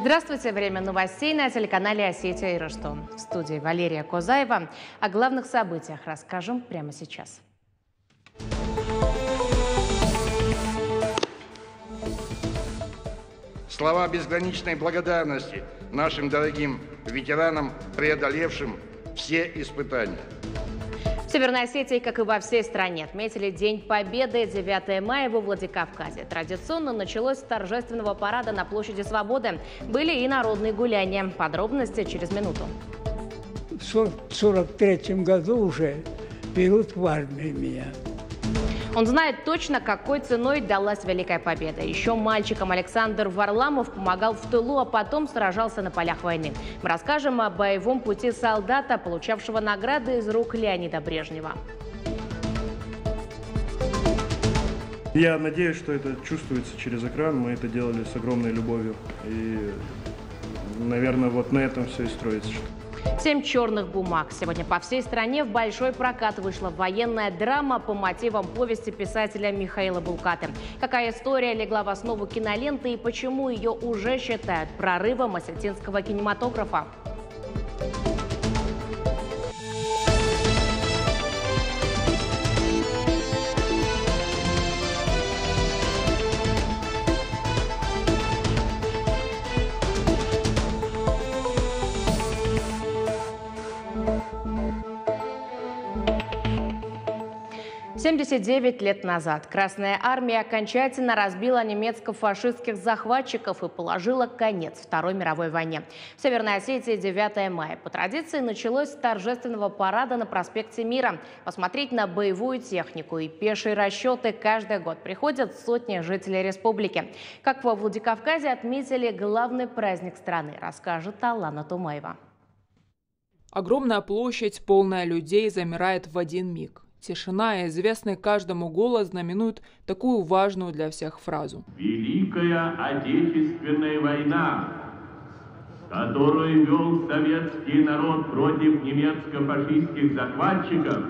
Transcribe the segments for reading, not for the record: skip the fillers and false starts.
Здравствуйте! Время новостей на телеканале «Осетия и Ростов». В студии Валерия Козаева. О главных событиях расскажем прямо сейчас. Слова безграничной благодарности нашим дорогим ветеранам, преодолевшим все испытания. В Северной Осетии, как и во всей стране, отметили День Победы 9 мая во Владикавказе. Традиционно началось с торжественного парада на площади Свободы. Были и народные гуляния. Подробности через минуту. В 1943 году уже берут в армию меня. Он знает точно, какой ценой далась Великая Победа. Еще мальчиком Александр Варламов помогал в тылу, а потом сражался на полях войны. Мы расскажем о боевом пути солдата, получавшего награды из рук Леонида Брежнева. Я надеюсь, что это чувствуется через экран. Мы это делали с огромной любовью. И, наверное, вот на этом все и строится. 7 черных бумаг. Сегодня по всей стране в большой прокат вышла военная драма по мотивам повести писателя Михаила Булгакова. Какая история легла в основу киноленты и почему ее уже считают прорывом осетинского кинематографа? «79 лет назад Красная Армия окончательно разбила немецко-фашистских захватчиков и положила конец Второй мировой войне. В Северной Осетии 9 мая по традиции началось с торжественного парада на проспекте Мира. Посмотреть на боевую технику и пешие расчеты каждый год приходят сотни жителей республики. Как во Владикавказе отметили главный праздник страны, расскажет Алана Тумаева. Огромная площадь, полная людей, замирает в один миг. Тишина и известный каждому голос знаменуют такую важную для всех фразу. Великая Отечественная война, которую вел советский народ против немецко-фашистских захватчиков,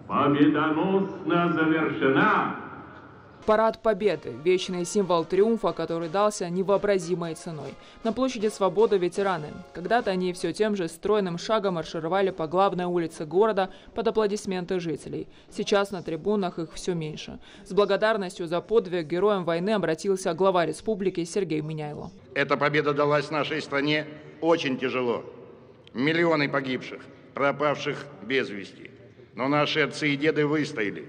победоносно завершена. Парад Победы – вечный символ триумфа, который дался невообразимой ценой. На площади Свободы ветераны. Когда-то они все тем же стройным шагом маршировали по главной улице города под аплодисменты жителей. Сейчас на трибунах их все меньше. С благодарностью за подвиг героям войны обратился глава республики Сергей Миняйло. Эта победа далась нашей стране очень тяжело. Миллионы погибших, пропавших без вести. Но наши отцы и деды выстояли,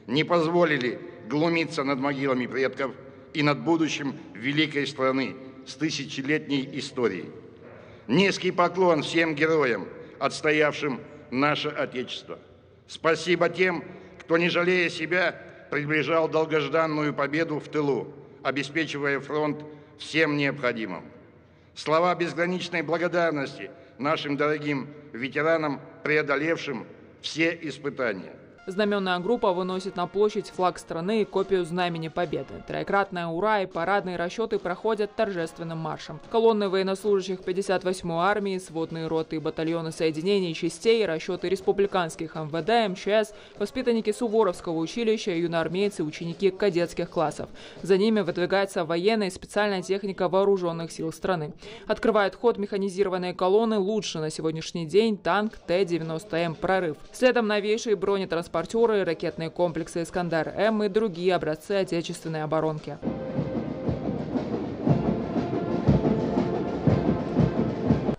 не позволили глумиться над могилами предков и над будущим великой страны с тысячелетней историей. Низкий поклон всем героям, отстоявшим наше Отечество. Спасибо тем, кто, не жалея себя, приближал долгожданную победу в тылу, обеспечивая фронт всем необходимым. Слова безграничной благодарности нашим дорогим ветеранам, преодолевшим все испытания. Знаменная группа выносит на площадь флаг страны и копию Знамени Победы. Троекратное «Ура» и парадные расчеты проходят торжественным маршем. Колонны военнослужащих 58-й армии, сводные роты и батальоны соединений частей, расчеты республиканских МВД, МЧС, воспитанники Суворовского училища, юноармейцы, ученики кадетских классов. За ними выдвигается военная и специальная техника вооруженных сил страны. Открывает ход механизированные колонны лучше на сегодняшний день танк Т-90М «Прорыв». Следом новейшие бронетранспортеры, ракетные комплексы «Искандер-М» и другие образцы отечественной оборонки.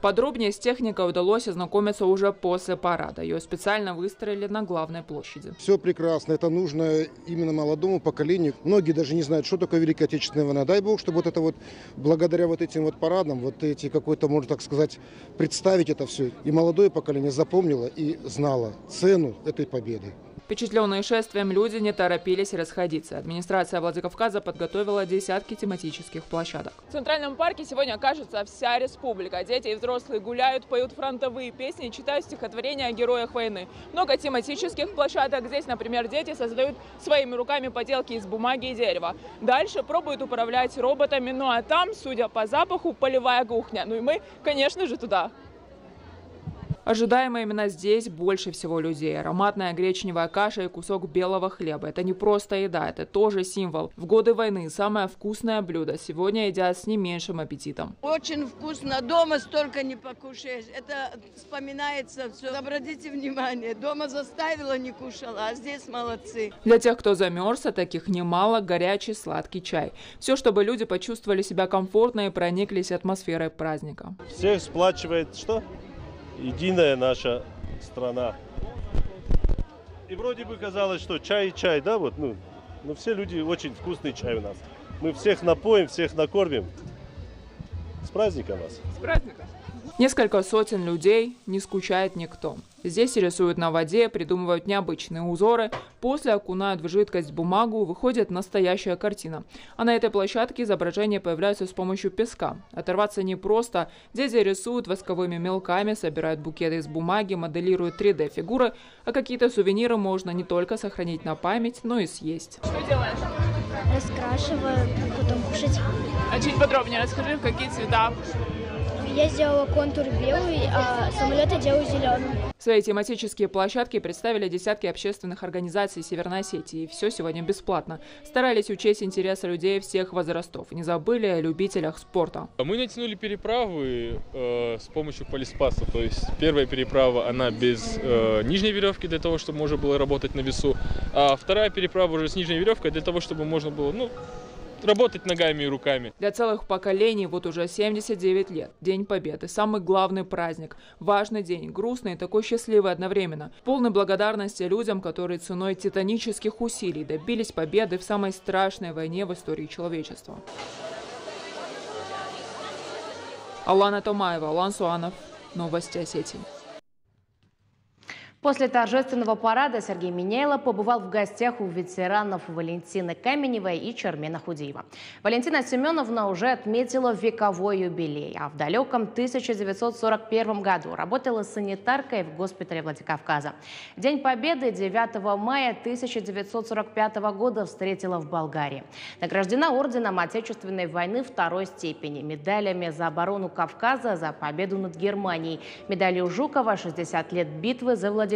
Подробнее с техникой удалось ознакомиться уже после парада. Ее специально выстроили на главной площади. Все прекрасно. Это нужно именно молодому поколению. Многие даже не знают, что такое Великая Отечественная война. Дай Бог, чтобы вот это вот, благодаря вот этим вот парадам, вот эти какой-то, можно так сказать, представить это все. И молодое поколение запомнило и знало цену этой победы. Впечатленные шествием люди не торопились расходиться. Администрация Владикавказа подготовила десятки тематических площадок. В Центральном парке сегодня окажется вся республика. Дети и взрослые гуляют, поют фронтовые песни, читают стихотворения о героях войны. Много тематических площадок. Здесь, например, дети создают своими руками поделки из бумаги и дерева. Дальше пробуют управлять роботами. Ну а там, судя по запаху, полевая кухня. Ну и мы, конечно же, туда. Ожидаемо именно здесь больше всего людей. Ароматная гречневая каша и кусок белого хлеба. Это не просто еда, это тоже символ. В годы войны самое вкусное блюдо сегодня едят с не меньшим аппетитом. Очень вкусно. Дома столько не покушаешь. Это вспоминается все. Обратите внимание, дома заставила, не кушала, а здесь молодцы. Для тех, кто замерз, таких немало, горячий сладкий чай. Все, чтобы люди почувствовали себя комфортно и прониклись атмосферой праздника. Всех сплачивает что? Единая наша страна. И вроде бы казалось, что чай и чай, да, вот, но все люди, очень вкусный чай у нас. Мы всех напоим, всех накормим. С праздником вас! С праздником! Несколько сотен людей, не скучает никто. Здесь рисуют на воде, придумывают необычные узоры. После окунают в жидкость бумагу, выходит настоящая картина. А на этой площадке изображения появляются с помощью песка. Оторваться непросто. Дети рисуют восковыми мелками, собирают букеты из бумаги, моделируют 3D-фигуры. А какие-то сувениры можно не только сохранить на память, но и съесть. Что делаешь? Раскрашиваю, потом кушать. А чуть подробнее расскажи, в какие цвета? Я сделала контур белый, а самолет я делаю зеленым. Свои тематические площадки представили десятки общественных организаций Северной Осетии. И все сегодня бесплатно. Старались учесть интересы людей всех возрастов. Не забыли о любителях спорта. Мы натянули переправы с помощью полиспаса. То есть первая переправа, она без нижней веревки, для того, чтобы можно было работать на весу. А вторая переправа уже с нижней веревкой, для того, чтобы можно было, работать ногами и руками. Для целых поколений вот уже 79 лет. День Победы. Самый главный праздник. Важный день. Грустный и такой счастливый одновременно. Полной благодарности людям, которые ценой титанических усилий добились победы в самой страшной войне в истории человечества. Алана Томаева, Алан Суанов. Новости Осетии. После торжественного парада Сергей Миняйло побывал в гостях у ветеранов Валентины Каменевой и Чермена Худиева. Валентина Семеновна уже отметила вековой юбилей, а в далеком 1941 году работала санитаркой в госпитале Владикавказа. День Победы 9 мая 1945 года встретила в Болгарии. Награждена орденом Отечественной войны второй степени, медалями за оборону Кавказа, за победу над Германией, медалью Жукова, 60 лет битвы за Владикавказ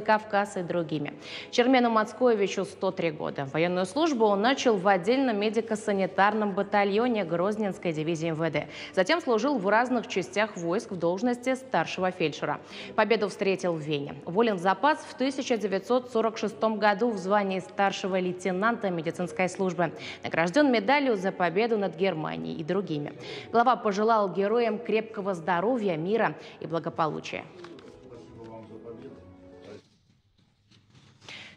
и другими. Чермену Мацкоевичу 103 года. Военную службу он начал в отдельном медико-санитарном батальоне Грозненской дивизии МВД. Затем служил в разных частях войск в должности старшего фельдшера. Победу встретил в Вене. Уволен в запас в 1946 году в звании старшего лейтенанта медицинской службы. Награжден медалью за победу над Германией и другими. Глава пожелал героям крепкого здоровья, мира и благополучия.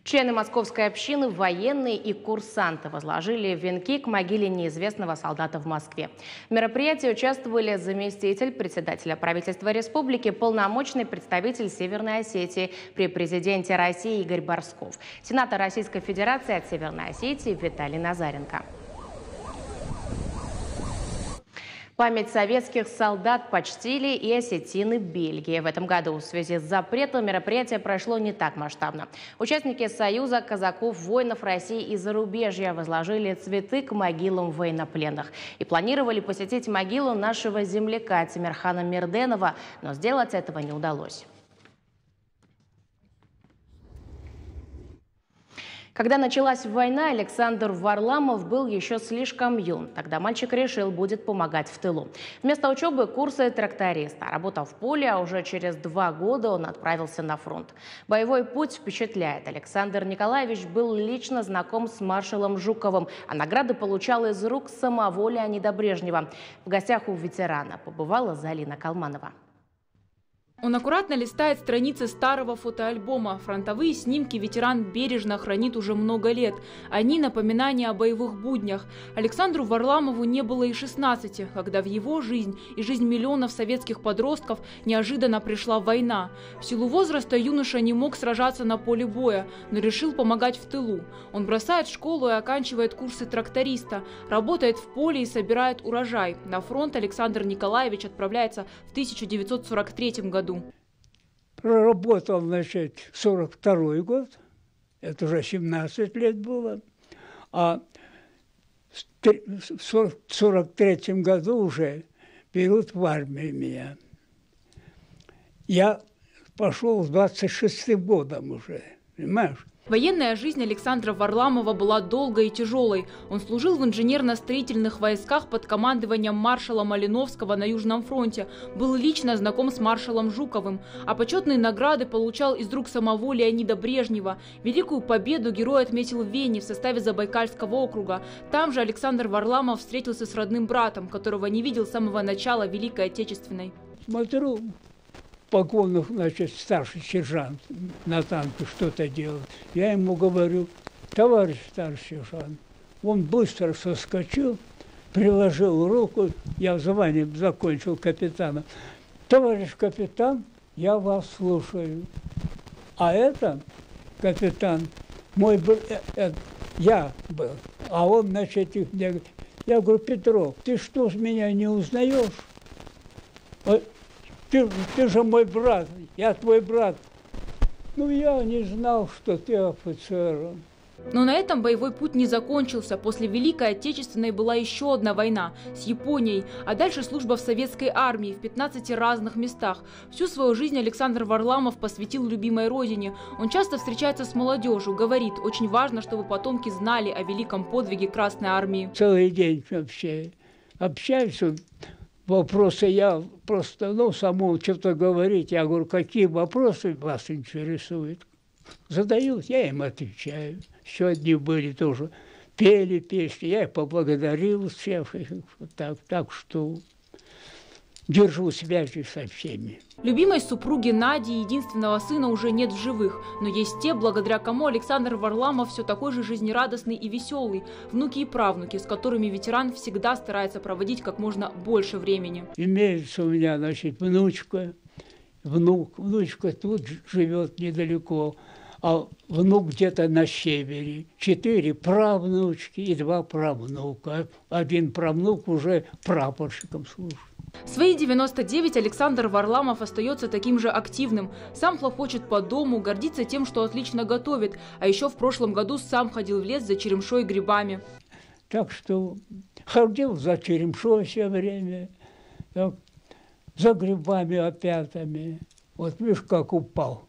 Члены московской общины, военные и курсанты возложили венки к могиле неизвестного солдата в Москве. В мероприятии участвовали заместитель председателя правительства республики, полномочный представитель Северной Осетии при президенте России Игорь Борсков, сенатор Российской Федерации от Северной Осетии Виталий Назаренко. Память советских солдат почтили и осетины Бельгии. В этом году в связи с запретом мероприятие прошло не так масштабно. Участники Союза казаков-воинов России и зарубежья возложили цветы к могилам военнопленных и планировали посетить могилу нашего земляка Тимирхана Мирденова, но сделать этого не удалось. Когда началась война, Александр Варламов был еще слишком юн. Тогда мальчик решил, будет помогать в тылу. Вместо учебы курсы тракториста. Работал в поле, а уже через 2 года он отправился на фронт. Боевой путь впечатляет. Александр Николаевич был лично знаком с маршалом Жуковым, а награды получал из рук самого Леонида Брежнева. В гостях у ветерана побывала Залина Калманова. Он аккуратно листает страницы старого фотоальбома. Фронтовые снимки ветеран бережно хранит уже много лет. Они напоминания о боевых буднях. Александру Варламову не было и 16, когда в его жизнь и жизнь миллионов советских подростков неожиданно пришла война. В силу возраста юноша не мог сражаться на поле боя, но решил помогать в тылу. Он бросает школу и оканчивает курсы тракториста, работает в поле и собирает урожай. На фронт Александр Николаевич отправляется в 1943 году. Проработал, значит, 42-й год, это уже 17 лет было, а в 43-м году уже берут в армию меня. Я пошел с 26-м годом уже, понимаешь? Военная жизнь Александра Варламова была долгой и тяжелой. Он служил в инженерно-строительных войсках под командованием маршала Малиновского на Южном фронте, был лично знаком с маршалом Жуковым, а почетные награды получал из рук самого Леонида Брежнева. Великую победу герой отметил в Вене в составе Забайкальского округа. Там же Александр Варламов встретился с родным братом, которого не видел с самого начала Великой Отечественной. Смотрю, погонах, значит, старший сержант на танке что-то делает. Я ему говорю: товарищ старший сержант. Он быстро соскочил, приложил руку, я в звании закончил капитана. Товарищ капитан, я вас слушаю. А это капитан, мой я был. А он, значит, мне говорит, я говорю: Петров, ты что, меня не узнаешь? Ты же мой брат, я твой брат. Ну, я не знал, что ты офицер. Но на этом боевой путь не закончился. После Великой Отечественной была еще одна война с Японией, а дальше служба в советской армии в 15 разных местах. Всю свою жизнь Александр Варламов посвятил любимой родине. Он часто встречается с молодежью, говорит, очень важно, чтобы потомки знали о великом подвиге Красной Армии. Целый день вообще общаюсь. Вопросы я просто, самому что-то говорить. Я говорю: какие вопросы вас интересуют? Задают, я им отвечаю. Еще одни были тоже, пели песни. Я их поблагодарил всех. Так что держу связи со всеми. Любимой супруги Нади, единственного сына, уже нет в живых. Но есть те, благодаря кому Александр Варламов все такой же жизнерадостный и веселый. Внуки и правнуки, с которыми ветеран всегда старается проводить как можно больше времени. Имеется у меня, значит, внучка, внук. Внучка тут живет недалеко, а внук где-то на севере. 4 правнучки и 2 правнука. Один правнук уже прапорщиком служит. В свои 99 Александр Варламов остается таким же активным. Сам хлопочет по дому, гордится тем, что отлично готовит. А еще в прошлом году сам ходил в лес за черемшой и грибами. Так что ходил за черемшой все время, так, за грибами опятами. Вот видишь, как упал.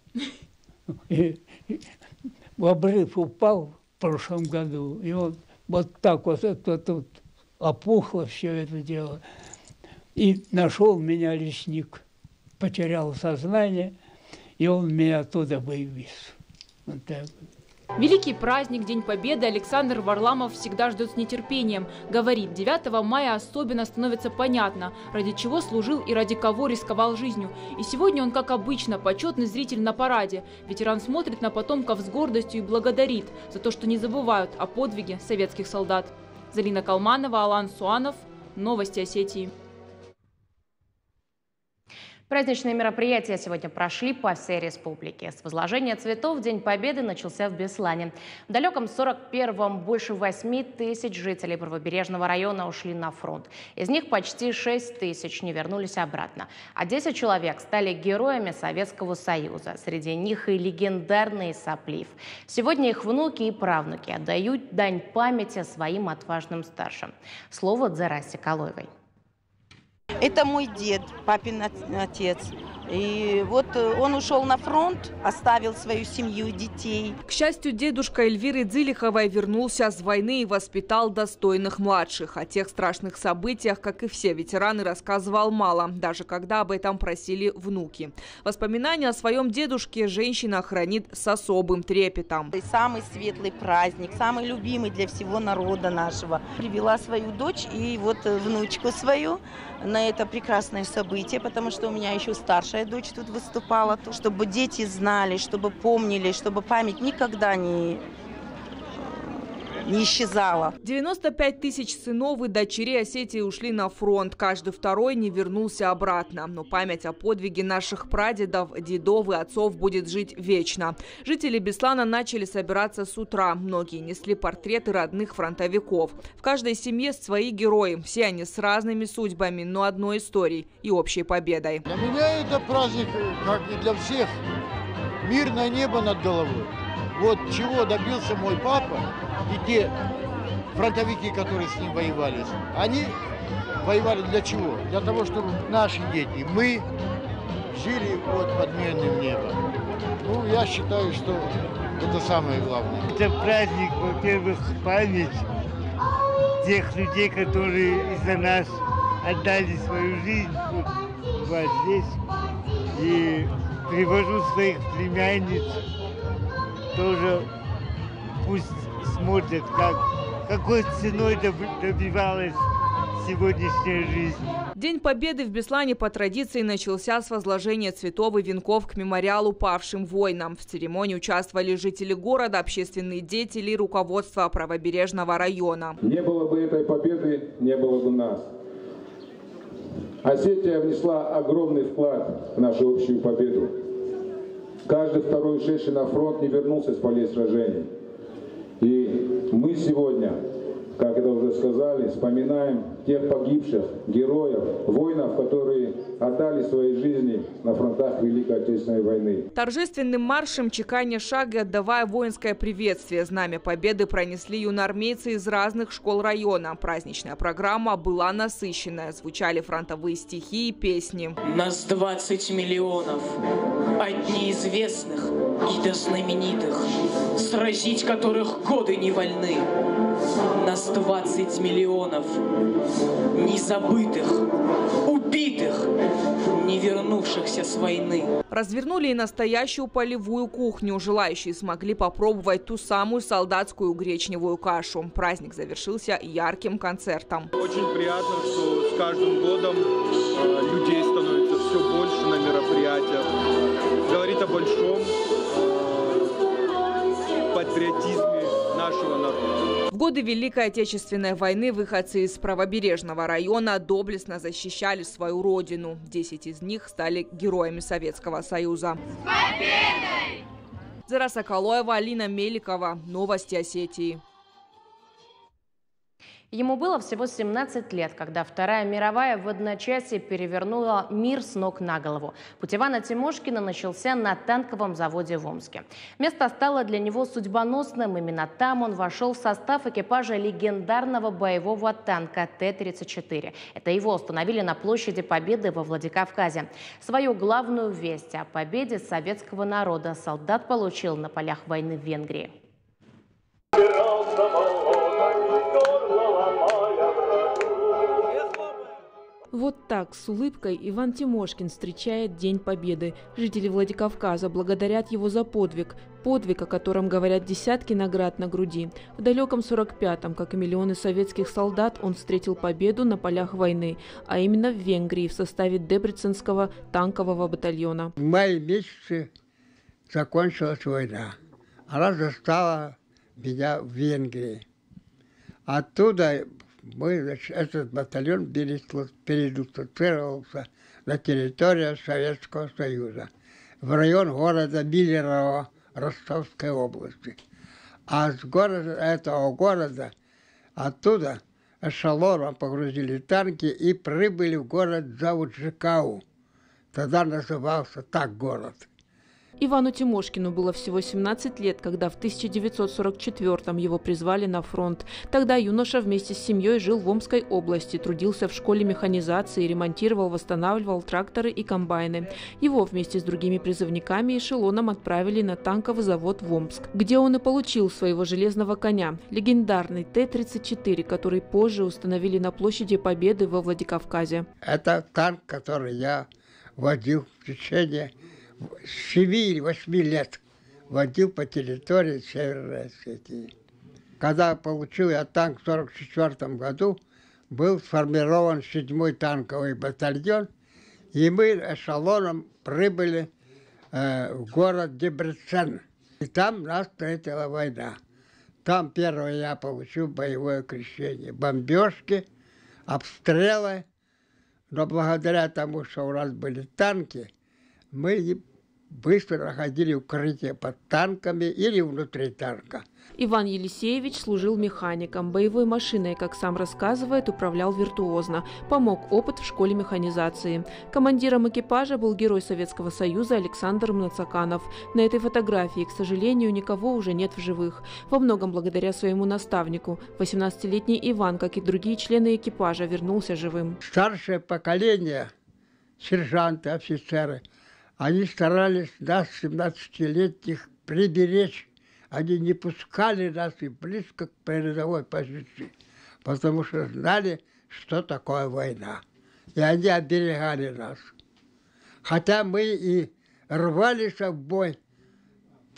В обрыв упал в прошлом году. И вот так вот это тут опухло все это дело. И нашел меня лесник, потерял сознание, и он меня оттуда вывез. Вот так. Великий праздник, День Победы, Александр Варламов всегда ждет с нетерпением. Говорит, 9 мая особенно становится понятно, ради чего служил и ради кого рисковал жизнью. И сегодня он, как обычно, почетный зритель на параде. Ветеран смотрит на потомков с гордостью и благодарит за то, что не забывают о подвиге советских солдат. Залина Калманова, Алан Суанов. Новости Осетии. Праздничные мероприятия сегодня прошли по всей республике. С возложения цветов День Победы начался в Беслане. В далеком 41-м больше 8 тысяч жителей правобережного района ушли на фронт. Из них почти 6 тысяч не вернулись обратно. А 10 человек стали героями Советского Союза. Среди них и легендарный Соплив. Сегодня их внуки и правнуки отдают дань памяти своим отважным старшим. Слово Дзарасе Калоевой. Это мой дед, папин отец. И вот он ушел на фронт, оставил свою семью, детей. К счастью, дедушка Эльвиры Дзилиховой вернулся с войны и воспитал достойных младших. О тех страшных событиях, как и все ветераны, рассказывал мало, даже когда об этом просили внуки. Воспоминания о своем дедушке женщина хранит с особым трепетом. Самый светлый праздник, самый любимый для всего народа нашего. Привела свою дочь и вот внучку свою на это прекрасное событие, потому что у меня еще старшая дочь тут выступала, чтобы дети знали, чтобы помнили, чтобы память никогда не исчезала. 95 тысяч сынов и дочерей Осетии ушли на фронт. Каждый второй не вернулся обратно. Но память о подвиге наших прадедов, дедов и отцов будет жить вечно. Жители Беслана начали собираться с утра. Многие несли портреты родных фронтовиков. В каждой семье свои герои. Все они с разными судьбами, но одной историей и общей победой. Для меня это праздник, как и для всех, мирное небо над головой. Вот чего добился мой папа и те фронтовики, которые с ним воевали. Они воевали для чего? Для того, чтобы наши дети, мы жили вот под мирным небом. Ну, я считаю, что это самое главное. Это праздник, во-первых, память тех людей, которые из-за нас отдали свою жизнь вот здесь. И привожу своих племянниц, тоже пусть смотрят, какой ценой добивалась сегодняшняя жизнь. День Победы в Беслане по традиции начался с возложения цветов и венков к мемориалу павшим воинам. В церемонии участвовали жители города, общественные деятели и руководство правобережного района. Не было бы этой победы, не было бы нас. Осетия внесла огромный вклад в нашу общую победу. Каждый второй ушедший на фронт не вернулся с полей сражений. И мы сегодня, как это уже сказали, вспоминаем тех погибших, героев, воинов, которые отдали свои жизни на фронтах Великой Отечественной войны. Торжественным маршем, чеканя шаг и отдавая воинское приветствие, знамя Победы пронесли юноармейцы из разных школ района. Праздничная программа была насыщенная. Звучали фронтовые стихи и песни. Нас 20 миллионов, одни известных и до знаменитых, сразить которых годы не вольны. Нас 20 миллионов незабытых, убитых, не вернувшихся с войны. Развернули и настоящую полевую кухню. Желающие смогли попробовать ту самую солдатскую гречневую кашу. Праздник завершился ярким концертом. Очень приятно, что с каждым годом людей становится все больше на мероприятиях. Говорит о большом патриотизме нашего народа. В годы Великой Отечественной войны выходцы из правобережного района доблестно защищали свою родину. 10 из них стали героями Советского Союза. С победой! Зара Соколоева, Алина Меликова. Новости Осетии. Ему было всего 17 лет, когда Вторая мировая в одночасье перевернула мир с ног на голову. Путь Ивана Тимошкина начался на танковом заводе в Омске. Место стало для него судьбоносным. Именно там он вошел в состав экипажа легендарного боевого танка Т-34. Это его установили на площади Победы во Владикавказе. Свою главную весть о победе советского народа солдат получил на полях войны в Венгрии. Вот так, с улыбкой, Иван Тимошкин встречает День Победы. Жители Владикавказа благодарят его за подвиг. Подвиг, о котором говорят десятки наград на груди. В далеком 45-м, как и миллионы советских солдат, он встретил победу на полях войны, а именно в Венгрии в составе Дебреценского танкового батальона. В мае месяце закончилась война. Она застала меня в Венгрии. Оттуда этот батальон передислоцировался на территорию Советского Союза, в район города Миллерово Ростовской области. А с этого города, оттуда эшелоном погрузили танки и прибыли в город Завуджикау. Тогда назывался так город. Ивану Тимошкину было всего 17 лет, когда в 1944-м его призвали на фронт. Тогда юноша вместе с семьей жил в Омской области, трудился в школе механизации, ремонтировал, восстанавливал тракторы и комбайны. Его вместе с другими призывниками эшелоном отправили на танковый завод в Омск, где он и получил своего железного коня – легендарный Т-34, который позже установили на площади Победы во Владикавказе. Это танк, который я водил в течение 7 или 8 лет, водил по территории Северной Осетии. Когда получил я танк в 1944 году, был сформирован 7-й танковый батальон, и мы эшелоном прибыли в город Дебрецен. И там нас встретила война. Там первое я получил боевое крещение. Бомбежки, обстрелы. Но благодаря тому, что у нас были танки, мы быстро находили укрытие под танками или внутри танка. Иван Елисеевич служил механиком. Боевой машиной, как сам рассказывает, управлял виртуозно. Помог опыт в школе механизации. Командиром экипажа был герой Советского Союза Александр Мнацаканов. На этой фотографии, к сожалению, никого уже нет в живых. Во многом благодаря своему наставнику. 18-летний Иван, как и другие члены экипажа, вернулся живым. Старшее поколение, сержанты, офицеры, Они старались нас, 17-летних, приберечь. Они не пускали нас и близко к передовой позиции, потому что знали, что такое война. И они оберегали нас. Хотя мы и рвались в бой,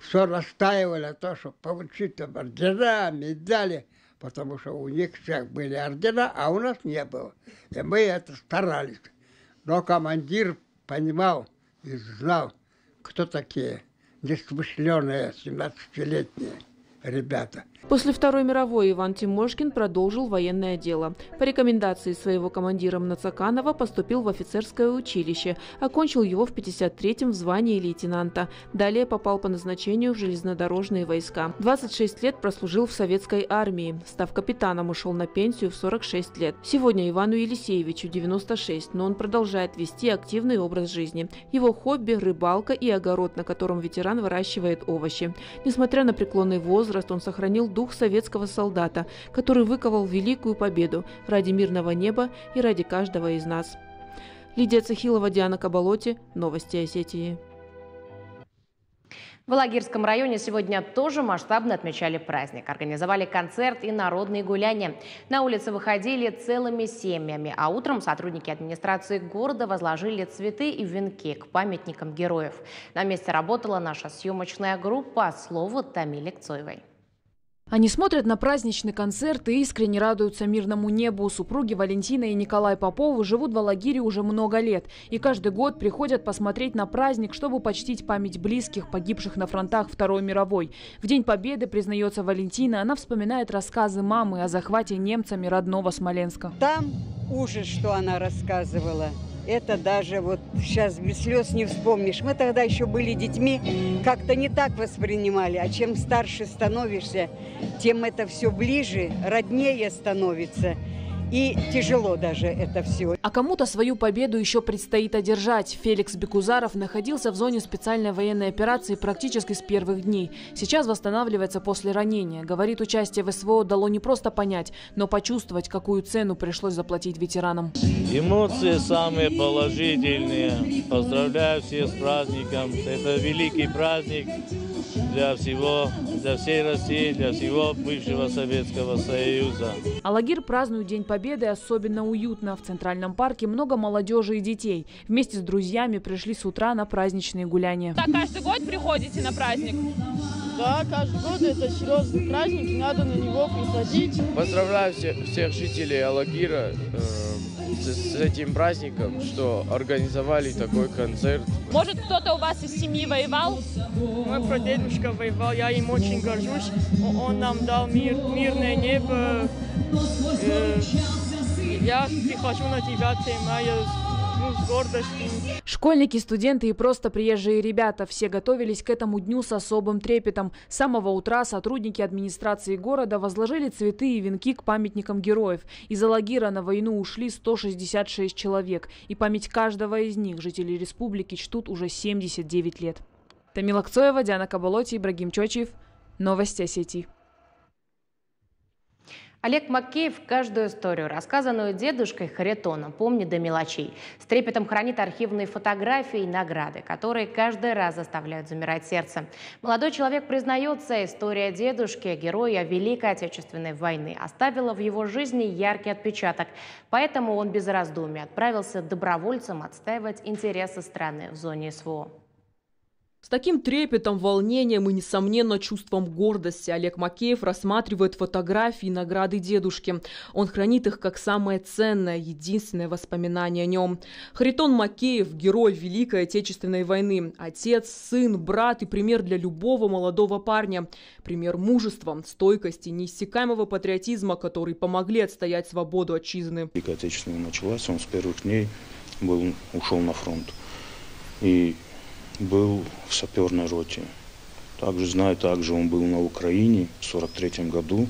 все настаивали на то, чтобы получить там ордена, медали, потому что у них всех были ордена, а у нас не было. И мы это старались. Но командир понимал и знал, кто такие несмышленые 17-летние ребята. После Второй мировой Иван Тимошкин продолжил военное дело. По рекомендации своего командира Мнацаканова поступил в офицерское училище, окончил его в 53-м в звании лейтенанта. Далее попал по назначению в железнодорожные войска. 26 лет прослужил в советской армии. Став капитаном, ушел на пенсию в 46 лет. Сегодня Ивану Елисеевичу 96, но он продолжает вести активный образ жизни. Его хобби – рыбалка и огород, на котором ветеран выращивает овощи. Несмотря на преклонный возраст, он сохранил дух советского солдата, который выковал великую победу ради мирного неба и ради каждого из нас. Лидия Цехилова, Диана Кабалоти. Новости Осетии. В Алагирском районе сегодня тоже масштабно отмечали праздник. Организовали концерт и народные гуляния. На улицы выходили целыми семьями, а утром сотрудники администрации города возложили цветы и венки к памятникам героев. На месте работала наша съемочная группа. Слово Тамиле Кцоевой. Они смотрят на праздничный концерт и искренне радуются мирному небу. Супруги Валентина и Николай Поповы живут в Алагире уже много лет. И каждый год приходят посмотреть на праздник, чтобы почтить память близких, погибших на фронтах Второй мировой. В День Победы, признается Валентина, она вспоминает рассказы мамы о захвате немцами родного Смоленска. Там ужас, что она рассказывала. Это даже вот сейчас без слез не вспомнишь. Мы тогда еще были детьми, как-то не так воспринимали. А чем старше становишься, тем это все ближе, роднее становится. И тяжело даже это все. А кому-то свою победу еще предстоит одержать. Феликс Бекузаров находился в зоне специальной военной операции практически с первых дней. Сейчас восстанавливается после ранения. Говорит, участие в СВО дало не просто понять, но почувствовать, какую цену пришлось заплатить ветеранам. Эмоции самые положительные. Поздравляю всех с праздником. Это великий праздник для всего, для всей России, для всего бывшего Советского Союза. Алагир празднует День Победы особенно уютно. В Центральном парке много молодежи и детей. Вместе с друзьями пришли с утра на праздничные гуляния. Так каждый год приходите на праздник? Да, каждый год это серьезный праздник, и надо на него приходить. Поздравляю всех жителей Алагира с этим праздником, что организовали такой концерт. Может, кто-то у вас из семьи воевал? Мой прадедушка воевал, я им очень горжусь. Он нам дал мирное небо. Я прихожу на 9 мая с гордостью. Школьники, студенты и просто приезжие ребята – все готовились к этому дню с особым трепетом. С самого утра сотрудники администрации города возложили цветы и венки к памятникам героев. Из Алагира на войну ушли 166 человек. И память каждого из них жители республики чтут уже 79 лет. Тамила Кцоева, Диана Кабалоти, Ибрагим Чочиев. Новости Осетии. Олег Макеев каждую историю, рассказанную дедушкой Харитоном, помнит до мелочей. С трепетом хранит архивные фотографии и награды, которые каждый раз заставляют замирать сердце. Молодой человек признается, история дедушки, героя Великой Отечественной войны, оставила в его жизни яркий отпечаток. Поэтому он без раздумий отправился добровольцем отстаивать интересы страны в зоне СВО. С таким трепетом, волнением и, несомненно, чувством гордости Олег Макеев рассматривает фотографии и награды дедушки. Он хранит их как самое ценное, единственное воспоминание о нем. Харитон Макеев – герой Великой Отечественной войны. Отец, сын, брат и пример для любого молодого парня. Пример мужества, стойкости, неиссякаемого патриотизма, которые помогли отстоять свободу отчизны. Великая Отечественная началась, он с первых дней ушел на фронт. И был в саперной роте. Также он был на Украине в 1943 году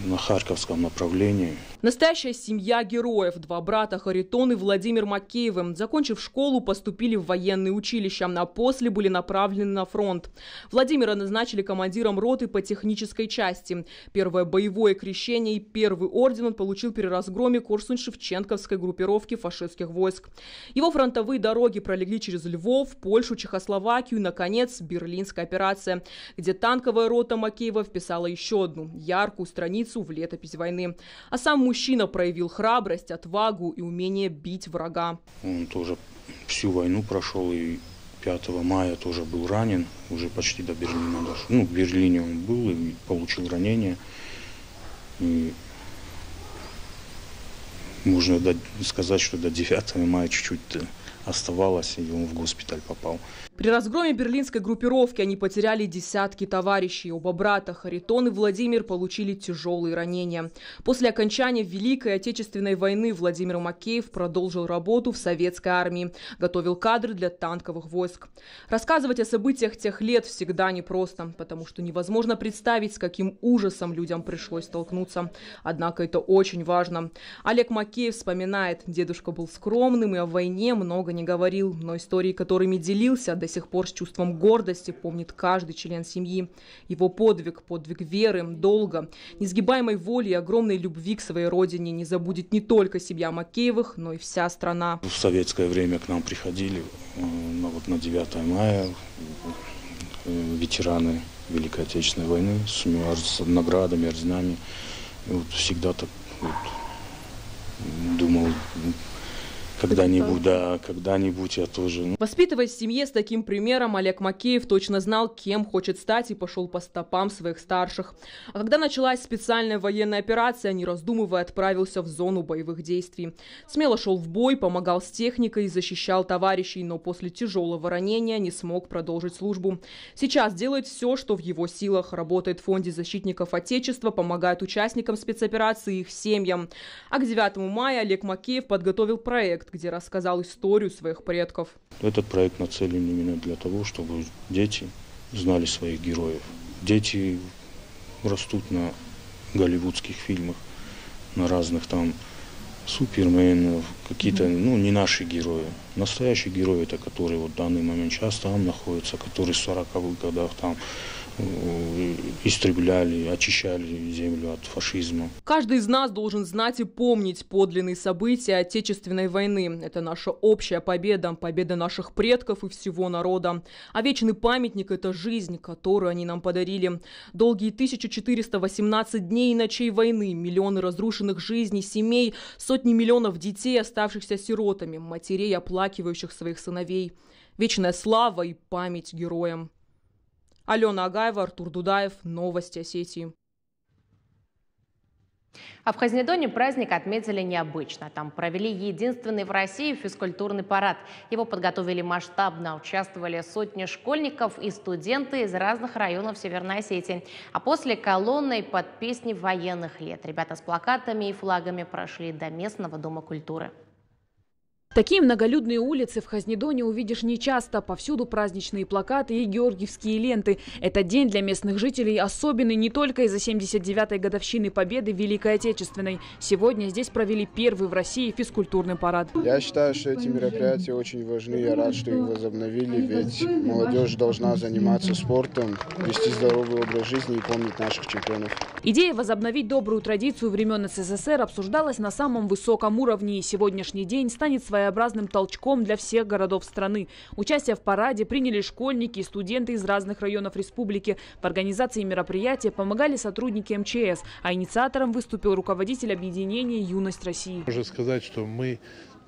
на Харьковском направлении. Настоящая семья героев. Два брата Харитон и Владимир Макеевы, закончив школу, поступили в военные училища, а после были направлены на фронт. Владимира назначили командиром роты по технической части. Первое боевое крещение и первый орден он получил при разгроме Корсунь-Шевченковской группировки фашистских войск. Его фронтовые дороги пролегли через Львов, Польшу, Чехословакию и, наконец, Берлинская операция, где танковая рота Макеева вписала еще одну яркую страницу в летопись войны. А сам мужчина проявил храбрость, отвагу и умение бить врага. Он тоже всю войну прошел, и 5 мая тоже был ранен, уже почти до Берлина дошел. Ну, в Берлине он был и получил ранение. И можно сказать, что до 9 мая чуть-чуть оставалось, и он в госпиталь попал. При разгроме берлинской группировки они потеряли десятки товарищей. Оба брата Харитон и Владимир получили тяжелые ранения. После окончания Великой Отечественной войны Владимир Макеев продолжил работу в советской армии, готовил кадры для танковых войск. Рассказывать о событиях тех лет всегда непросто, потому что невозможно представить, с каким ужасом людям пришлось столкнуться. Однако это очень важно. Олег Макеев вспоминает: дедушка был скромным и о войне много не говорил, но истории, которыми делился, до сих пор с чувством гордости помнит каждый член семьи. Его подвиг, подвиг веры, долга, несгибаемой воли и огромной любви к своей родине не забудет не только семья Макеевых, но и вся страна. В советское время к нам приходили на 9 мая ветераны Великой Отечественной войны с наградами, орденами. И вот всегда так вот думал, когда-нибудь я тоже. Воспитываясь в семье с таким примером, Олег Макеев точно знал, кем хочет стать, и пошел по стопам своих старших. А когда началась специальная военная операция, не раздумывая, отправился в зону боевых действий. Смело шел в бой, помогал с техникой и защищал товарищей, но после тяжелого ранения не смог продолжить службу. Сейчас делает все, что в его силах. Работает в фонде защитников Отечества, помогает участникам спецоперации и их семьям. А к 9 мая Олег Макеев подготовил проект, где рассказал историю своих предков. Этот проект нацелен именно для того, чтобы дети знали своих героев. Дети растут на голливудских фильмах, на разных там суперменов, какие-то, не наши герои. Настоящие герои, это которые вот в данный момент сейчас там находятся, которые в 40-х годах там истребляли, очищали землю от фашизма. Каждый из нас должен знать и помнить подлинные события Отечественной войны. Это наша общая победа, победа наших предков и всего народа. А вечный памятник – это жизнь, которую они нам подарили. Долгие 1418 дней и ночей войны, миллионы разрушенных жизней, семей, сотни миллионов детей, оставшихся сиротами, матерей, оплакивающих своих сыновей. Вечная слава и память героям. Алена Агаева, Артур Дудаев. Новости Осетии. А в Хазнедоне праздник отметили необычно. Там провели единственный в России физкультурный парад. Его подготовили масштабно. Участвовали сотни школьников и студенты из разных районов Северной Осетии. А после колонной под песни военных лет ребята с плакатами и флагами прошли до местного дома культуры. Такие многолюдные улицы в Хазнедоне увидишь нечасто. Повсюду праздничные плакаты и георгиевские ленты. Этот день для местных жителей особенный не только из-за 79-й годовщины победы в Великой Отечественной. Сегодня здесь провели первый в России физкультурный парад. Я считаю, что эти мероприятия очень важны. Я рад, что их возобновили, ведь молодежь должна заниматься спортом, вести здоровый образ жизни и помнить наших чемпионов. Идея возобновить добрую традицию времен СССР обсуждалась на самом высоком уровне. И сегодняшний день станет своеобразным толчком для всех городов страны. Участие в параде приняли школьники и студенты из разных районов республики. В организации мероприятия помогали сотрудники МЧС, а инициатором выступил руководитель объединения «Юность России». Можно сказать, что мы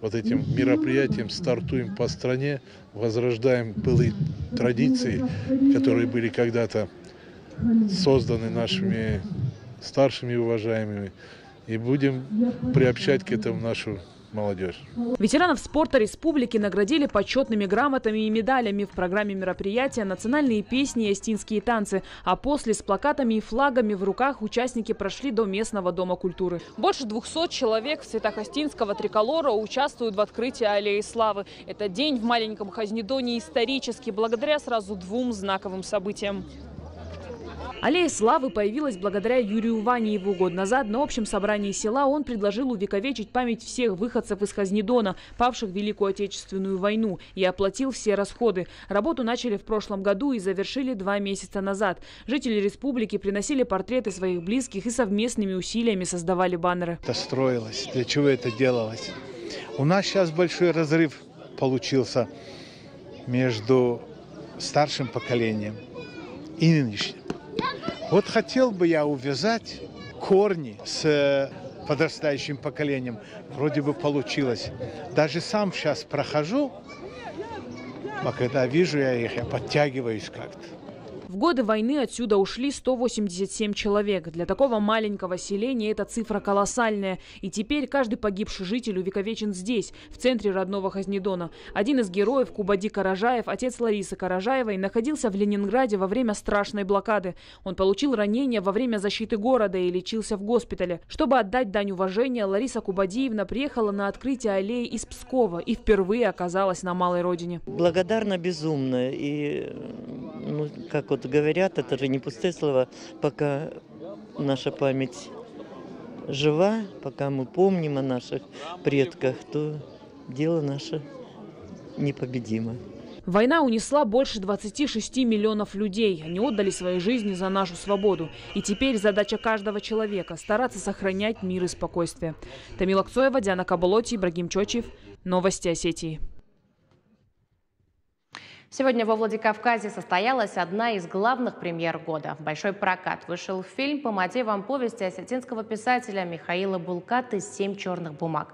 вот этим мероприятием стартуем по стране, возрождаем былые традиции, которые были когда-то созданы нашими старшими уважаемыми, и будем приобщать к этому нашу молодежь. Ветеранов спорта республики наградили почетными грамотами и медалями. В программе мероприятия национальные песни и остинские танцы. А после с плакатами и флагами в руках участники прошли до местного дома культуры. Больше 200 человек в цветах остинского триколора участвуют в открытии Аллеи Славы. Этот день в маленьком Хазнедоне исторический, благодаря сразу двум знаковым событиям. Аллея славы появилась благодаря Юрию Ванееву. Год назад на общем собрании села он предложил увековечить память всех выходцев из Хазнедона, павших в Великую Отечественную войну, и оплатил все расходы. Работу начали в прошлом году и завершили 2 месяца назад. Жители республики приносили портреты своих близких и совместными усилиями создавали баннеры. Это строилось, для чего это делалось? У нас сейчас большой разрыв получился между старшим поколением и нынешним. Вот хотел бы я увязать корни с подрастающим поколением. Вроде бы получилось. Даже сам сейчас прохожу, а когда вижу я их, я подтягиваюсь как-то. В годы войны отсюда ушли 187 человек. Для такого маленького селения эта цифра колоссальная. И теперь каждый погибший житель увековечен здесь, в центре родного Хазнедона. Один из героев, Кубади Каражаев, отец Ларисы Каражаевой, находился в Ленинграде во время страшной блокады. Он получил ранение во время защиты города и лечился в госпитале. Чтобы отдать дань уважения, Лариса Кубадиевна приехала на открытие аллеи из Пскова и впервые оказалась на малой родине. Благодарна безумно. И, как вот говорят, это же не пустые слова, пока наша память жива, пока мы помним о наших предках, то дело наше непобедимо. Война унесла больше 26 миллионов людей. Они отдали свои жизни за нашу свободу. И теперь задача каждого человека – стараться сохранять мир и спокойствие. Тамила Акцоева, Диана Каболоти, Ибрагим Чочев. Новости Осетии. Сегодня во Владикавказе состоялась одна из главных премьер года. В большой прокат вышел фильм по мотивам повести осетинского писателя Михаила Булкаты «7 черных бумаг».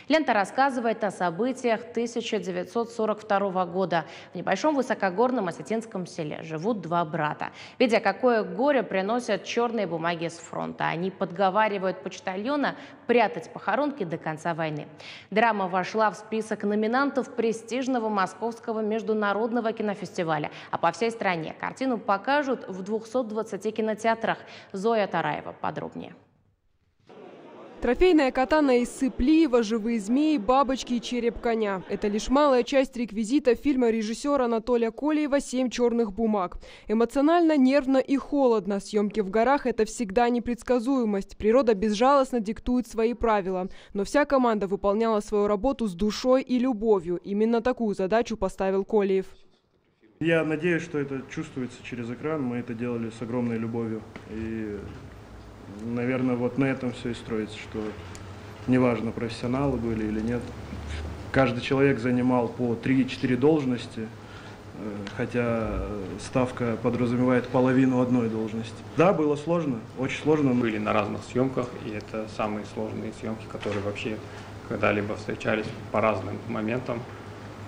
Лента рассказывает о событиях 1942 года. В небольшом высокогорном осетинском селе живут 2 брата. Видя, какое горе приносят черные бумаги с фронта, они подговаривают почтальона прятать похоронки до конца войны. Драма вошла в список номинантов престижного Московского международного кинофестиваля. А по всей стране картину покажут в 220 кинотеатрах. Зоя Тараева подробнее. Трофейная катана из Сыплиева, живые змеи, бабочки и череп коня. Это лишь малая часть реквизита фильма режиссера Анатолия Колеева «7 черных бумаг». Эмоционально, нервно и холодно. Съемки в горах – это всегда непредсказуемость. Природа безжалостно диктует свои правила. Но вся команда выполняла свою работу с душой и любовью. Именно такую задачу поставил Колеев. Я надеюсь, что это чувствуется через экран. Мы это делали с огромной любовью. И, наверное, вот на этом все и строится, что неважно, профессионалы были или нет. Каждый человек занимал по 3-4 должности, хотя ставка подразумевает половину одной должности. Да, было сложно, очень сложно. Мы были на разных съемках, и это самые сложные съемки, которые вообще когда-либо встречались по разным моментам,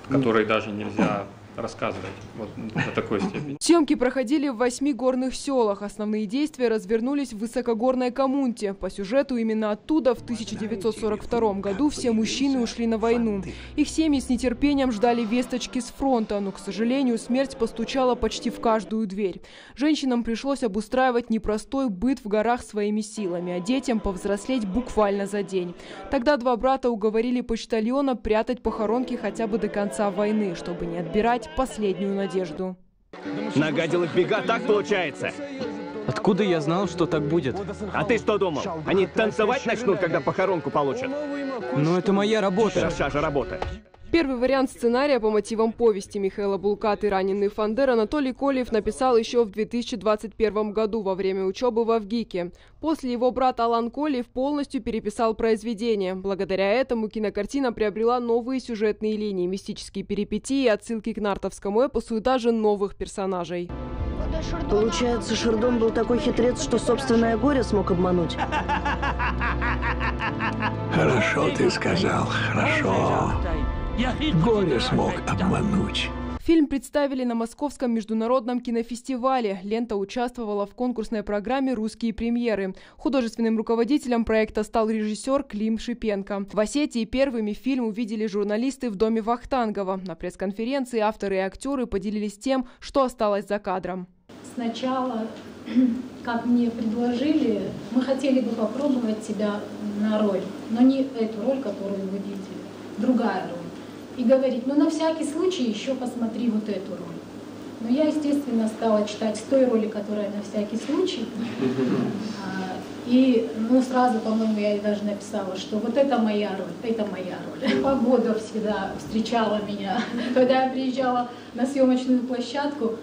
которые даже нельзя рассказывать вот до такой степени. Съемки проходили в 8 горных селах. Основные действия развернулись в высокогорной Камунте. По сюжету именно оттуда в 1942 году все мужчины ушли на войну. Их семьи с нетерпением ждали весточки с фронта, но, к сожалению, смерть постучала почти в каждую дверь. Женщинам пришлось обустраивать непростой быт в горах своими силами, а детям повзрослеть буквально за день. Тогда 2 брата уговорили почтальона прятать похоронки хотя бы до конца войны, чтобы не отбирать последнюю надежду. Нагадил их бега, так получается. Откуда я знал, что так будет? А ты что думал? Они танцевать начнут, когда похоронку получат? Но это моя работа. Наша же работа. Первый вариант сценария по мотивам повести Михаила Булкаты «Раненый Фандер» Анатолий Колеев написал еще в 2021 году во время учебы в Авгике. После его брат Алан Колеев полностью переписал произведение. Благодаря этому кинокартина приобрела новые сюжетные линии, мистические перипетии, отсылки к нартовскому эпосу и даже новых персонажей. Получается, Шердон был такой хитрец, что собственное горе смог обмануть. Хорошо ты сказал, хорошо. Горе смог обмануть. Фильм представили на Московском международном кинофестивале. Лента участвовала в конкурсной программе «Русские премьеры». Художественным руководителем проекта стал режиссер Клим Шипенко. В Осетии первыми фильм увидели журналисты в доме Вахтангова. На пресс-конференции авторы и актеры поделились тем, что осталось за кадром. Сначала, как мне предложили, мы хотели бы попробовать тебя на роль, но не эту роль, которую вы видели, другая роль. И говорить, ну на всякий случай еще посмотри вот эту роль. Но я, естественно, стала читать с той роли, которая на всякий случай. И сразу, по-моему, я даже написала, что вот это моя роль, это моя роль. Погода всегда встречала меня. Когда я приезжала на съемочную площадку,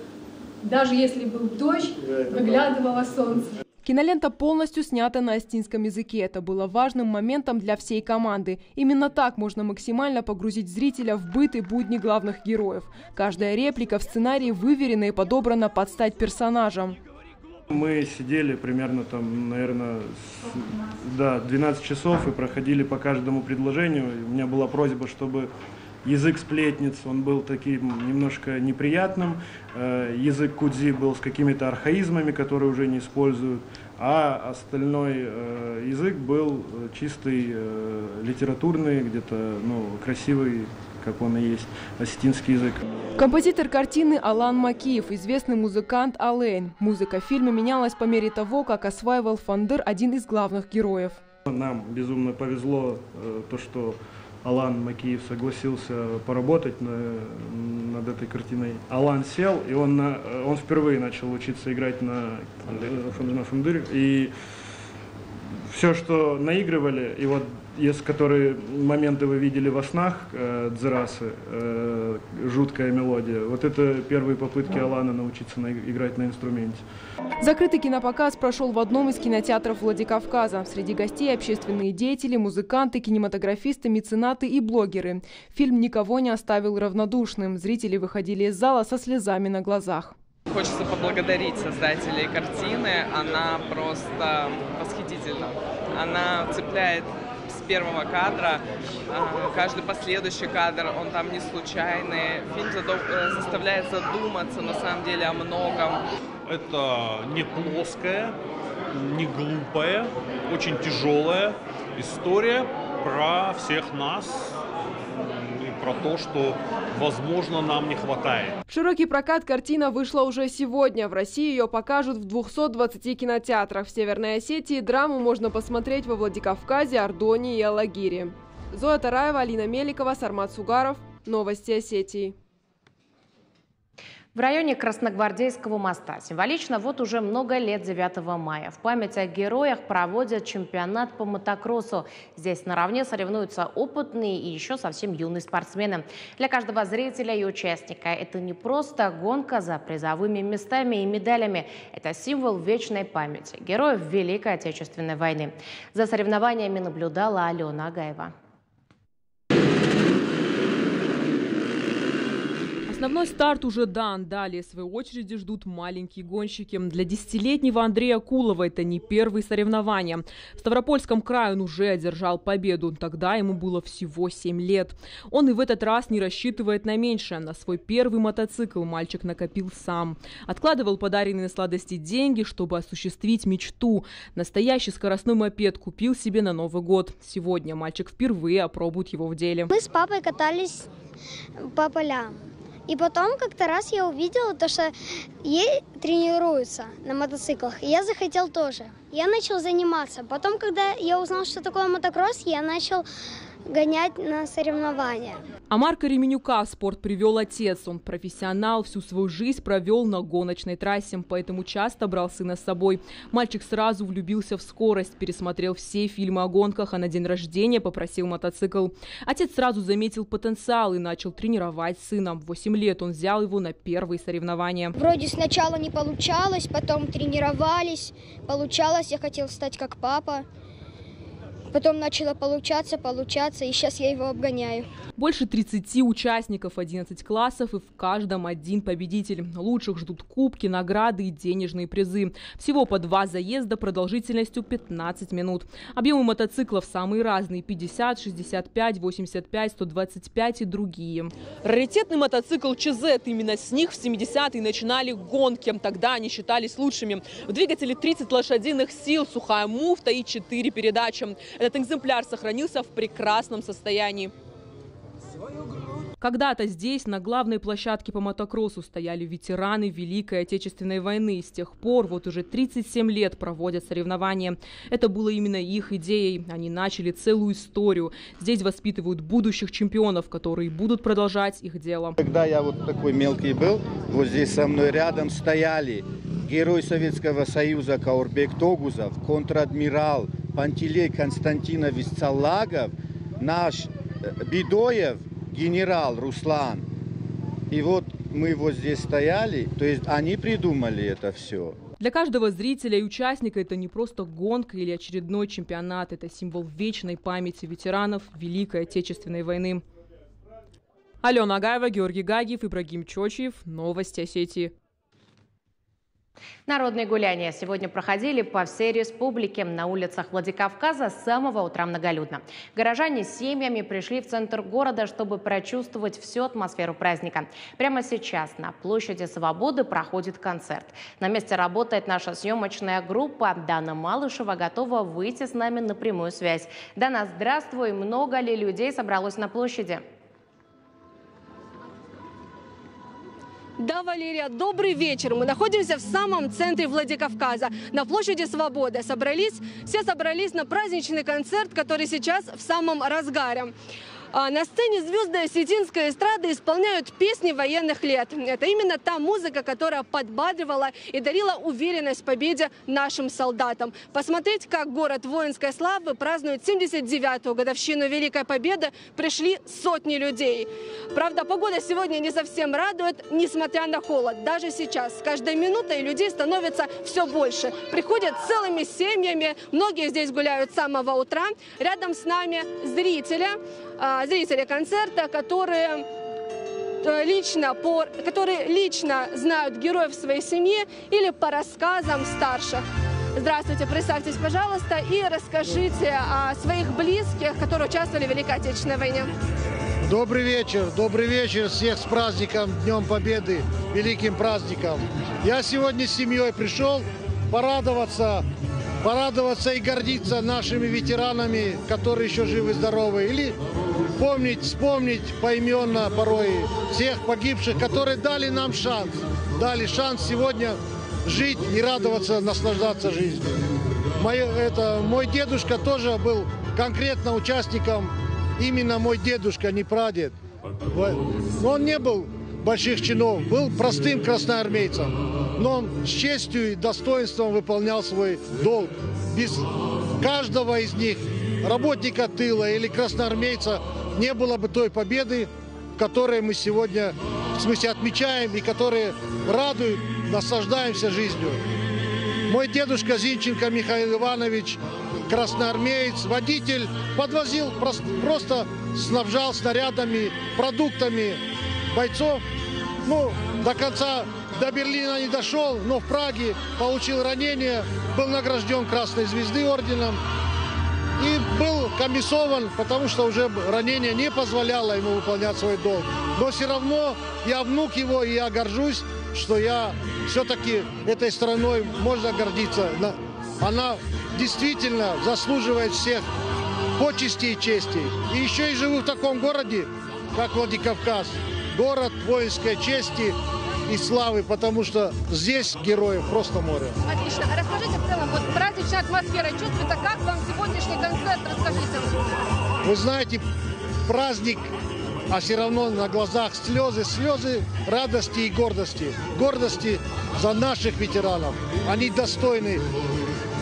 даже если был дождь, выглядывало солнце. Кинолента полностью снята на остинском языке. Это было важным моментом для всей команды. Именно так можно максимально погрузить зрителя в быт и будни главных героев. Каждая реплика в сценарии выверена и подобрана под стать персонажам. Мы сидели примерно там, наверное, 12 часов и проходили по каждому предложению. У меня была просьба, чтобы язык сплетниц, он был таким немножко неприятным. Язык кудзи был с какими-то архаизмами, которые уже не используют. А остальной язык был чистый, литературный, где-то красивый, как он и есть, осетинский язык. Композитор картины Алан Макеев, известный музыкант Алейн. Музыка в фильме менялась по мере того, как осваивал фандыр один из главных героев. Нам безумно повезло то, что Алан Макеев согласился поработать над этой картиной. Алан сел, и он впервые начал учиться играть на фандыре. И все, что наигрывали, и вот которые моменты вы видели во снах, дзерасы, жуткая мелодия, вот это первые попытки Алана научиться играть на инструменте. Закрытый кинопоказ прошел в одном из кинотеатров Владикавказа. Среди гостей общественные деятели, музыканты, кинематографисты, меценаты и блогеры. Фильм никого не оставил равнодушным. Зрители выходили из зала со слезами на глазах. Хочется поблагодарить создателей картины. Она просто восхитительна. Она цепляет с первого кадра. Каждый последующий кадр, он там не случайный. Фильм заставляет задуматься на самом деле о многом. Это не плоская, не глупая, очень тяжелая история про всех нас и про то, что, возможно, нам не хватает. В широкий прокат картина вышла уже сегодня. В России ее покажут в 220 кинотеатрах. В Северной Осетии драму можно посмотреть во Владикавказе, Ардоне и Алагире. Зоя Тараева, Алина Меликова, Сармат Сугаров. Новости Осетии. В районе Красногвардейского моста символично вот уже много лет 9 мая. В память о героях проводят чемпионат по мотокроссу. Здесь наравне соревнуются опытные и еще совсем юные спортсмены. Для каждого зрителя и участника это не просто гонка за призовыми местами и медалями. Это символ вечной памяти героев Великой Отечественной войны. За соревнованиями наблюдала Алена Агаева. Основной старт уже дан. Далее своей очереди ждут маленькие гонщики. Для 10-летнего Андрея Кулова это не первые соревнования. В Ставропольском крае он уже одержал победу. Тогда ему было всего 7 лет. Он и в этот раз не рассчитывает на меньшее. На свой первый мотоцикл мальчик накопил сам. Откладывал подаренные на сладости деньги, чтобы осуществить мечту. Настоящий скоростной мопед купил себе на Новый год. Сегодня мальчик впервые опробует его в деле. Мы с папой катались по полям. И потом как-то раз я увидела, что ей тренируются на мотоциклах. И я захотел тоже. Я начал заниматься. Потом, когда я узнал, что такое мотокросс, я начал гонять на соревнования. А Марка Ременюка в спорт привел отец. Он профессионал, всю свою жизнь провел на гоночной трассе, поэтому часто брал сына с собой. Мальчик сразу влюбился в скорость, пересмотрел все фильмы о гонках, а на день рождения попросил мотоцикл. Отец сразу заметил потенциал и начал тренировать сына. В 8 лет он взял его на первые соревнования. Вроде сначала не получалось, потом тренировались. Получалось, я хотел стать как папа. Потом начало получаться, и сейчас я его обгоняю. Больше 30 участников, 11 классов и в каждом один победитель. Лучших ждут кубки, награды и денежные призы. Всего по 2 заезда продолжительностью 15 минут. Объемы мотоциклов самые разные – 50, 65, 85, 125 и другие. Раритетный мотоцикл ЧЗ. Именно с них в 70-е начинали гонки. Тогда они считались лучшими. В двигателе 30 лошадиных сил, сухая муфта и 4 передачи. Этот экземпляр сохранился в прекрасном состоянии. Когда-то здесь, на главной площадке по мотокроссу, стояли ветераны Великой Отечественной войны. С тех пор вот уже 37 лет проводят соревнования. Это было именно их идеей. Они начали целую историю. Здесь воспитывают будущих чемпионов, которые будут продолжать их дело. Когда я вот такой мелкий был, вот здесь со мной рядом стояли герой Советского Союза Каурбек Тогузов, контр-адмирал Пантелей Константинович Цаллагов, наш Бедоев, генерал Руслан. И вот мы вот здесь стояли, то есть они придумали это все. Для каждого зрителя и участника это не просто гонка или очередной чемпионат, это символ вечной памяти ветеранов Великой Отечественной войны. Алена Агаева, Георгий Гагиев, Ибрагим Чочиев. Новости Осетии. Народные гуляния сегодня проходили по всей республике. На улицах Владикавказа с самого утра многолюдно. Горожане с семьями пришли в центр города, чтобы прочувствовать всю атмосферу праздника. Прямо сейчас на площади Свободы проходит концерт. На месте работает наша съемочная группа. Дана Малышева готова выйти с нами на прямую связь. Дана, здравствуй. Много ли людей собралось на площади? Да, Валерия, добрый вечер. Мы находимся в самом центре Владикавказа, на площади Свободы. Все собрались на праздничный концерт, который сейчас в самом разгаре. На сцене звезды осетинской эстрады исполняют песни военных лет. Это именно та музыка, которая подбадривала и дарила уверенность в победе нашим солдатам. Посмотреть, как город воинской славы празднует 79-ю годовщину Великой Победы, пришли сотни людей. Правда, погода сегодня не совсем радует, несмотря на холод. Даже сейчас, с каждой минутой людей становится все больше. Приходят целыми семьями, многие здесь гуляют с самого утра. Рядом с нами зрители концерта, которые лично знают героев своей семьи или по рассказам старших. Здравствуйте, представьтесь, пожалуйста, и расскажите о своих близких, которые участвовали в Великой Отечественной войне. Добрый вечер, всех с праздником, Днем Победы, великим праздником. Я сегодня с семьей пришел порадоваться и гордиться нашими ветеранами, которые еще живы-здоровы, или вспомнить поименно порой всех погибших, которые дали нам шанс. Дали шанс сегодня жить и радоваться, наслаждаться жизнью. Мой дедушка тоже был конкретно участником, именно мой дедушка, не прадед. Он не был больших чинов, был простым красноармейцем, но с честью и достоинством выполнял свой долг. Без каждого из них, работника тыла или красноармейца, не было бы той победы, которую мы сегодня отмечаем и которые радуют, наслаждаемся жизнью. Мой дедушка Зинченко Михаил Иванович, красноармеец, водитель, подвозил, просто снабжал снарядами, продуктами бойцов. До конца, до Берлина не дошел, но в Праге получил ранение, был награжден Красной Звезды орденом и был комиссован, потому что уже ранение не позволяло ему выполнять свой долг. Но все равно я внук его, и я горжусь, что я все-таки этой страной можно гордиться. Она действительно заслуживает всех почестей и чести. И еще и живу в таком городе, как Владикавказ. Город воинской чести и славы, потому что здесь героев просто море. Отлично. А расскажите в целом, праздничная атмосфера чувствуется, как вам сегодняшний концерт? Расскажите. Вы знаете, праздник, а все равно на глазах слезы радости и гордости. Гордости за наших ветеранов. Они достойны.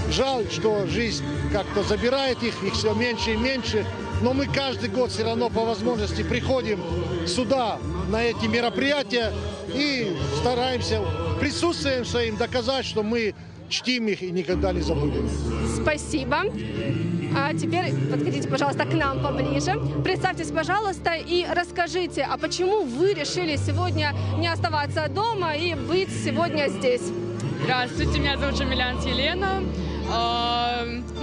Жаль, что жизнь как-то забирает их все меньше и меньше. Но мы каждый год все равно по возможности приходим сюда, на эти мероприятия, и стараемся присутствием своим доказать, что мы чтим их и никогда не забудем. Спасибо. А теперь подходите, пожалуйста, к нам поближе. Представьтесь, пожалуйста, и расскажите, а почему вы решили сегодня не оставаться дома и быть сегодня здесь? Здравствуйте, меня зовут Жамилянц Елена.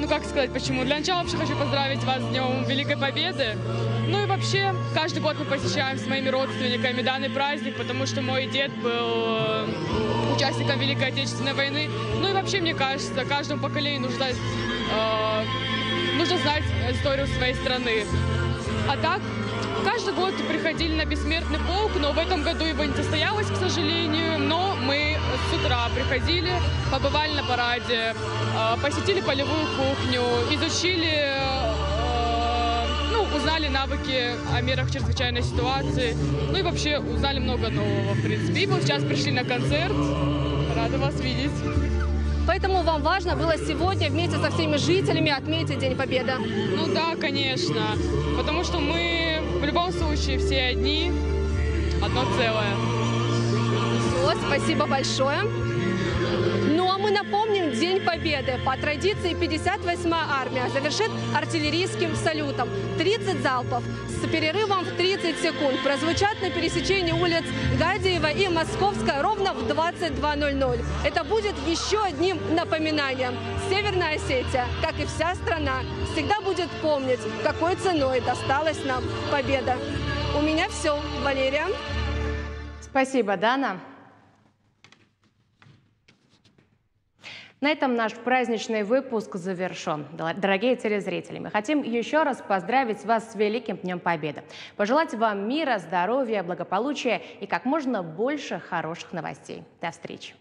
Как сказать, почему? Для начала вообще хочу поздравить вас с Днем Великой Победы. Ну и вообще, каждый год мы посещаем с моими родственниками данный праздник, потому что мой дед был участником Великой Отечественной войны. Ну и вообще, мне кажется, каждому поколению нужно знать историю своей страны. А так, Каждый год приходили на бессмертный полк, но в этом году его не состоялось, к сожалению. Но мы с утра приходили, побывали на параде, посетили полевую кухню, изучили, узнали навыки о мерах чрезвычайной ситуации. Ну и вообще узнали много нового, в принципе. И вот сейчас пришли на концерт. Рада вас видеть. Поэтому вам важно было сегодня вместе со всеми жителями отметить День Победы? Ну да, конечно. Потому что мы в любом случае все одни, одно целое. Все, спасибо большое. Ну а мы напомним День Победы. По традиции 58-я армия завершит артиллерийским салютом. 30 залпов с перерывом в 30 секунд прозвучат на пересечении улиц Гадиева и Московская ровно в 22:00. Это будет еще одним напоминанием. Северная Осетия, как и вся страна, всегда будет помнить, какой ценой досталась нам победа. У меня все. Валерия. Спасибо, Дана. На этом наш праздничный выпуск завершен. Дорогие телезрители, мы хотим еще раз поздравить вас с Великим Днем Победы. Пожелать вам мира, здоровья, благополучия и как можно больше хороших новостей. До встречи.